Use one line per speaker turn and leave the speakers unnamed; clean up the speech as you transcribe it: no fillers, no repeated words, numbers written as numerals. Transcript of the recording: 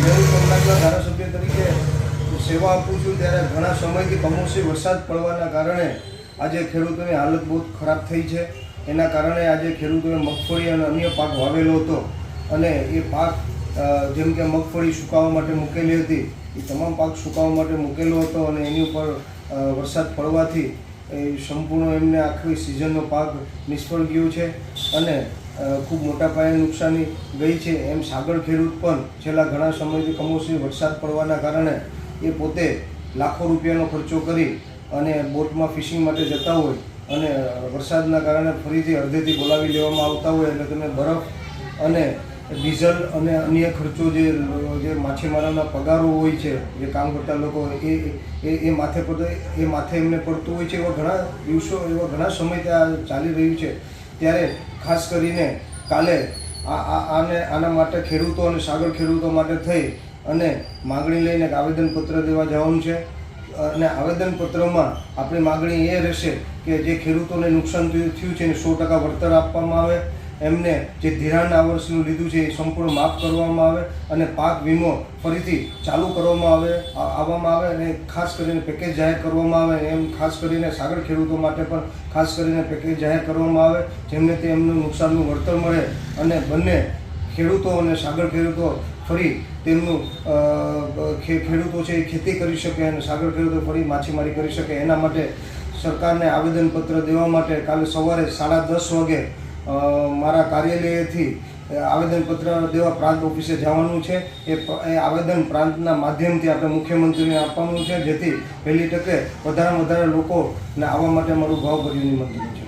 ખેડૂત સમાજના ધારાસભ્ય તરીકે સેવા આપું છું ત્યારે ઘણા સમયથી કમોસમી વરસાદ પડવાના કારણે આજે ખેડૂતોની હાલત બહુ ખરાબ થઈ છે। એના કારણે આજે ખેડૂતોએ મગફળી અને અન્ય પાક વાવેલો હતો અને એ પાક જેમ કે મગફળી સુકાવવા માટે મૂકેલી હતી એ તમામ પાક સુકાવવા માટે મૂકેલો હતો અને એની ઉપર વરસાદ પડવાથી એ સંપૂર્ણ એમને આખી સિઝનનો પાક નિષ્ફળ ગયો છે અને ખૂબ મોટા પાયે નુકસાની ગઈ છે। એમ સાગર ખેડૂત પણ છેલ્લા ઘણા સમયથી કમોસમી વરસાદ પડવાના કારણે એ પોતે લાખો રૂપિયાનો ખર્ચો કરી અને બોટમાં ફિશિંગ માટે જતા હોય અને વરસાદના કારણે ફરીથી અડધેથી બોલાવી લેવામાં આવતા હોય એટલે તમે બરફ અને ડીઝલ અને અન્ય ખર્ચો જે માછીમારોના પગારો હોય છે જે કામ કરતા લોકો એ માથે એમને પડતું હોય છે। એવા ઘણા દિવસો એવા ઘણા સમય ત્યાં ચાલી રહ્યું છે ત્યારે ખાસ કરીને કાલે આના માટે ખેડૂતો અને સાગર ખેડૂતો માટે થઈ અને માગણી લઈને આવેદનપત્ર દેવા જવાનું છે અને આવેદનપત્રમાં આપણી માગણી એ રહેશે કે જે ખેડૂતોને નુકસાન થયું છે એને 100% વળતર આપવામાં આવે, એમને જે ધિરાણ આ વર્ષનું લીધું છે એ સંપૂર્ણ માફ કરવામાં આવે અને પાક વીમો ફરીથી ચાલુ આવવામાં આવે અને ખાસ કરીને પેકેજ જાહેર કરવામાં આવે। એમ ખાસ કરીને સાગર ખેડૂતો માટે પણ ખાસ કરીને પેકેજ જાહેર કરવામાં આવે જેમને તે એમનું નુકસાનનું વળતર મળે અને બંને ખેડૂતો અને સાગર ખેડૂતો ફરી તેમનું ખેડૂતો છે એ ખેતી કરી શકે અને સાગર ખેડૂતો ફરી માછીમારી કરી શકે। એના માટે સરકારને આવેદનપત્ર દેવા માટે કાલે સવારે 10:30 વાગે મારા કાર્યાલયથી આવેદનપત્ર દેવા પ્રાંત ઓફિસે જવાનું છે। એ આવેદન પ્રાંતના માધ્યમથી આપણે મુખ્યમંત્રીને આપવાનું છે જેથી પહેલી તકે વધારેમાં વધારે લોકોને આવવા માટે મારું ભાવભર્યું નિમંત્રણ છે।